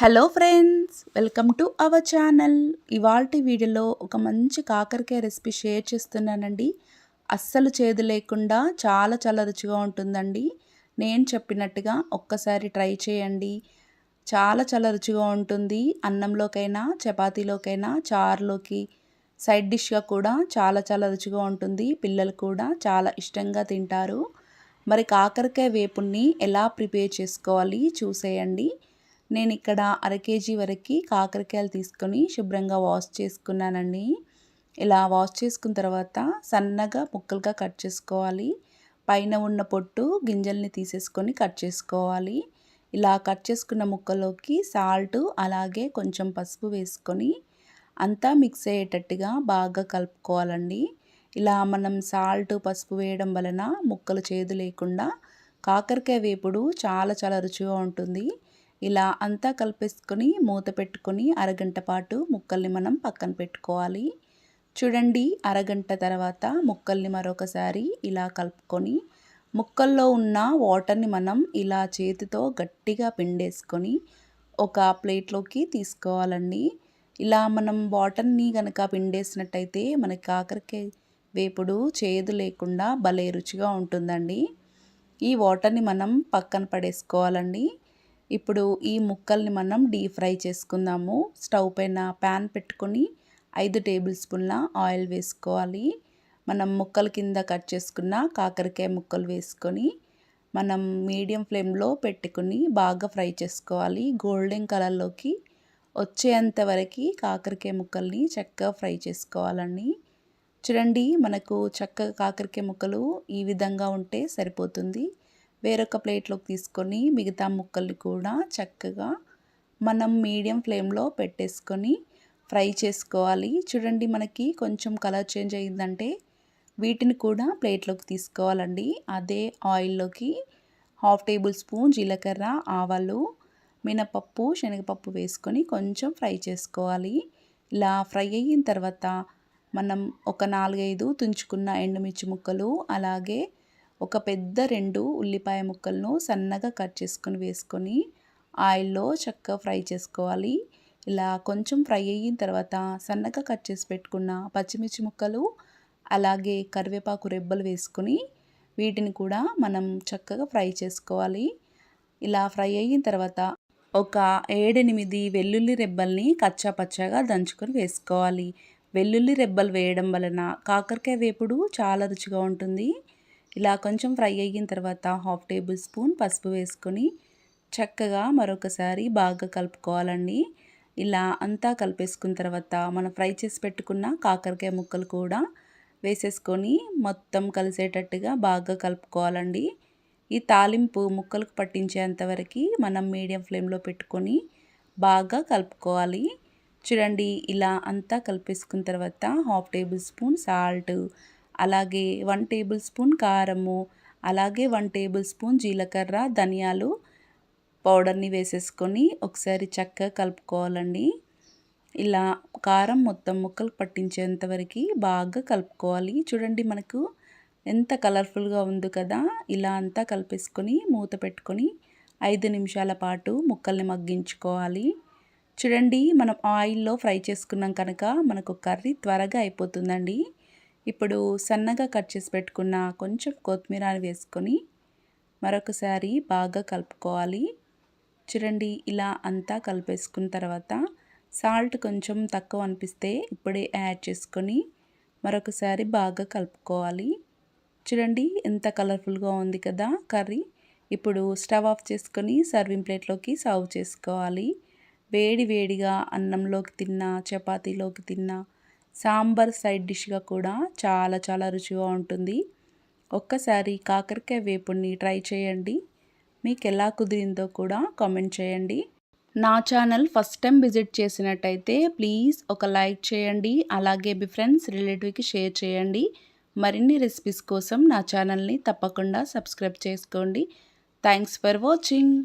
Hello friends, welcome to our channel. ఇవాల్టి వీడియోలో ఒక మంచి కాకరకాయ రెసిపీ షేర్ చేస్తున్నానండి. అస్సలు చేదు లేకుండా చాలా చాలా రుచిగా ఉంటుందండి. నేను చెప్పినట్టుగా ఒక్కసారి ట్రై చేయండి. చాలా చాలా రుచిగా ఉంటుంది. అన్నంలోకైనా, చపాతీలోకైనా, చారులోకి సైడ్ డిష్గా కూడా చాలా చాలా రుచిగా ఉంటుంది. పిల్లలు కూడా చాలా ఇష్టంగా తింటారు. మరి కాకరకాయ వేపుని ఎలా ప్రిపేర్ చేసుకోవాలి చూసేయండి. నేను ఇక్కడ అర కేజీ వరకు కాకరకాయలు తీసుకొని శుభ్రంగా వాష్ చేసుకున్నానండి. ఇలా వాష్ చేసుకున్న తర్వాత సన్నగా ముక్కలుగా కట్ చేసుకోవాలి. పైన ఉన్న పొట్టు గింజల్ని తీసేసుకొని కట్ చేసుకోవాలి. ఇలా కట్ చేసుకున్న ముక్కలోకి సాల్ట్ అలాగే కొంచెం పసుపు వేసుకొని అంతా మిక్స్ అయ్యేటట్టుగా బాగా కలుపుకోవాలండి. ఇలా మనం సాల్ట్ పసుపు వేయడం వలన ముక్కలు చేదు లేకుండా కాకరకాయ వేపుడు చాలా చాలా రుచిగా ఉంటుంది. ఇలా అంతా కలిపేసుకొని మూత పెట్టుకొని అరగంట పాటు ముక్కల్ని మనం పక్కన పెట్టుకోవాలి. చూడండి, అరగంట తర్వాత ముక్కల్ని మరొకసారి ఇలా కలుపుకొని ముక్కల్లో ఉన్న వాటర్ని మనం ఇలా చేతితో గట్టిగా పిండేసుకొని ఒక ప్లేట్లోకి తీసుకోవాలండి. ఇలా మనం వాటర్ని కనుక పిండేసినట్టయితే మనకి కాకరకాయ వేపుడు చేదు లేకుండా భలే రుచిగా ఉంటుందండి. ఈ వాటర్ని మనం పక్కన పడేసుకోవాలండి. ఇప్పుడు ఈ ముక్కల్ని మనం డీప్ ఫ్రై చేసుకుందాము. స్టవ్ పైన ప్యాన్ పెట్టుకొని 5 టేబుల్ స్పూన్ల ఆయిల్ వేసుకోవాలి. మనం ముక్కల కింద కట్ చేసుకున్న కాకరకాయ ముక్కలు వేసుకొని మనం మీడియం ఫ్లేమ్లో పెట్టుకుని బాగా ఫ్రై చేసుకోవాలి. గోల్డెన్ కలర్లోకి వచ్చేంత వరకు కాకరకాయ ముక్కల్ని చక్కగా ఫ్రై చేసుకోవాలండి. చూడండి, మనకు చక్కగా కాకరకాయ ముక్కలు ఈ విధంగా ఉంటే సరిపోతుంది. వేరొక ప్లేట్లోకి తీసుకొని మిగతా ముక్కల్ని కూడా చక్కగా మనం మీడియం ఫ్లేమ్లో పెట్టేసుకొని ఫ్రై చేసుకోవాలి. చూడండి, మనకి కొంచెం కలర్ చేంజ్ అయ్యిందంటే వీటిని కూడా ప్లేట్లోకి తీసుకోవాలండి. అదే ఆయిల్లోకి 1/2 టేబుల్ స్పూన్ జీలకర్ర, ఆవాలు, మినపప్పు, శనగపప్పు వేసుకొని కొంచెం ఫ్రై చేసుకోవాలి. ఇలా ఫ్రై అయిన తర్వాత మనం ఒక 4-5 తుంచుకున్న ఎండుమిర్చి ముక్కలు అలాగే ఒక పెద్ద 2 ఉల్లిపాయ ముక్కలను సన్నగా కట్ చేసుకొని వేసుకొని ఆయిల్లో చక్కగా ఫ్రై చేసుకోవాలి. ఇలా కొంచెం ఫ్రై అయిన తర్వాత సన్నగా కట్ చేసి పెట్టుకున్న పచ్చిమిర్చి ముక్కలు అలాగే కరివేపాకు రెబ్బలు వేసుకొని వీటిని కూడా మనం చక్కగా ఫ్రై చేసుకోవాలి. ఇలా ఫ్రై అయిన తర్వాత ఒక 7-8 వెల్లుల్లి రెబ్బల్ని కచ్చా పచ్చాగా దంచుకొని వేసుకోవాలి. వెల్లుల్లి రెబ్బలు వేయడం వలన కాకరకాయ వేపుడు చాలా రుచిగా ఉంటుంది. ఇలా కొంచెం ఫ్రై అయిన తర్వాత 1/2 టేబుల్ స్పూన్ పసుపు వేసుకొని చక్కగా మరొకసారి బాగా కలుపుకోవాలండి. ఇలా అంతా కలిపేసుకున్న తర్వాత మనం ఫ్రై చేసి పెట్టుకున్న కాకరకాయ ముక్కలు కూడా వేసేసుకొని మొత్తం కలిసేటట్టుగా బాగా కలుపుకోవాలండి. ఈ తాలింపు ముక్కలకు పట్టించేంతవరకు మనం మీడియం ఫ్లేమ్లో పెట్టుకొని బాగా కలుపుకోవాలి. చూడండి, ఇలా అంతా కలిపేసుకున్న తర్వాత 1/2 టేబుల్ స్పూన్ సాల్ట్ అలాగే 1 టేబుల్ స్పూన్ కారము అలాగే 1 టేబుల్ స్పూన్ జీలకర్ర ధనియాలు పౌడర్ని వేసేసుకొని ఒకసారి చక్కగా కలుపుకోవాలండి. ఇలా కారం మొత్తం ముక్కలు పట్టించేంత వరకు బాగా కలుపుకోవాలి. చూడండి, మనకు ఎంత కలర్ఫుల్గా ఉంది కదా. ఇలా అంతా కలిపేసుకొని మూత పెట్టుకొని 5 నిమిషాల పాటు ముక్కల్ని మగ్గించుకోవాలి. చూడండి, మనం ఆయిల్లో ఫ్రై చేసుకున్నాం కనుక మనకు కర్రీ త్వరగా అయిపోతుందండి. ఇప్పుడు సన్నగా కట్ చేసి పెట్టుకున్న కొంచెం కొత్తిమీర వేసుకొని మరొకసారి బాగా కలుపుకోవాలి. చూడండి, ఇలా అంతా కలిపేసుకున్న తర్వాత సాల్ట్ కొంచెం తక్కువ అనిపిస్తే ఇప్పుడే యాడ్ చేసుకొని మరొకసారి బాగా కలుపుకోవాలి. చూడండి, ఎంత కలర్ఫుల్గా ఉంది కదా కర్రీ. ఇప్పుడు స్టవ్ ఆఫ్ చేసుకొని సర్వింగ్ ప్లేట్లోకి సర్వ్ చేసుకోవాలి. వేడి వేడిగా అన్నంలోకి తిన్నా, చపాతీలోకి తిన్నా, సాంబార్ సైడ్ డిష్గా కూడా చాలా చాలా రుచిగా ఉంటుంది. ఒక్కసారి కాకరకాయ వేపుడిని ట్రై చేయండి. మీకు ఎలా కుదిరిందో కూడా కామెంట్ చేయండి. నా ఛానల్ ఫస్ట్ టైం విజిట్ చేసినట్టయితే ప్లీజ్ ఒక లైక్ చేయండి. అలాగే మీ ఫ్రెండ్స్ రిలేటివ్కి షేర్ చేయండి. మరిన్ని రెసిపీస్ కోసం నా ఛానల్ని తప్పకుండా సబ్స్క్రైబ్ చేసుకోండి. Thanks for watching.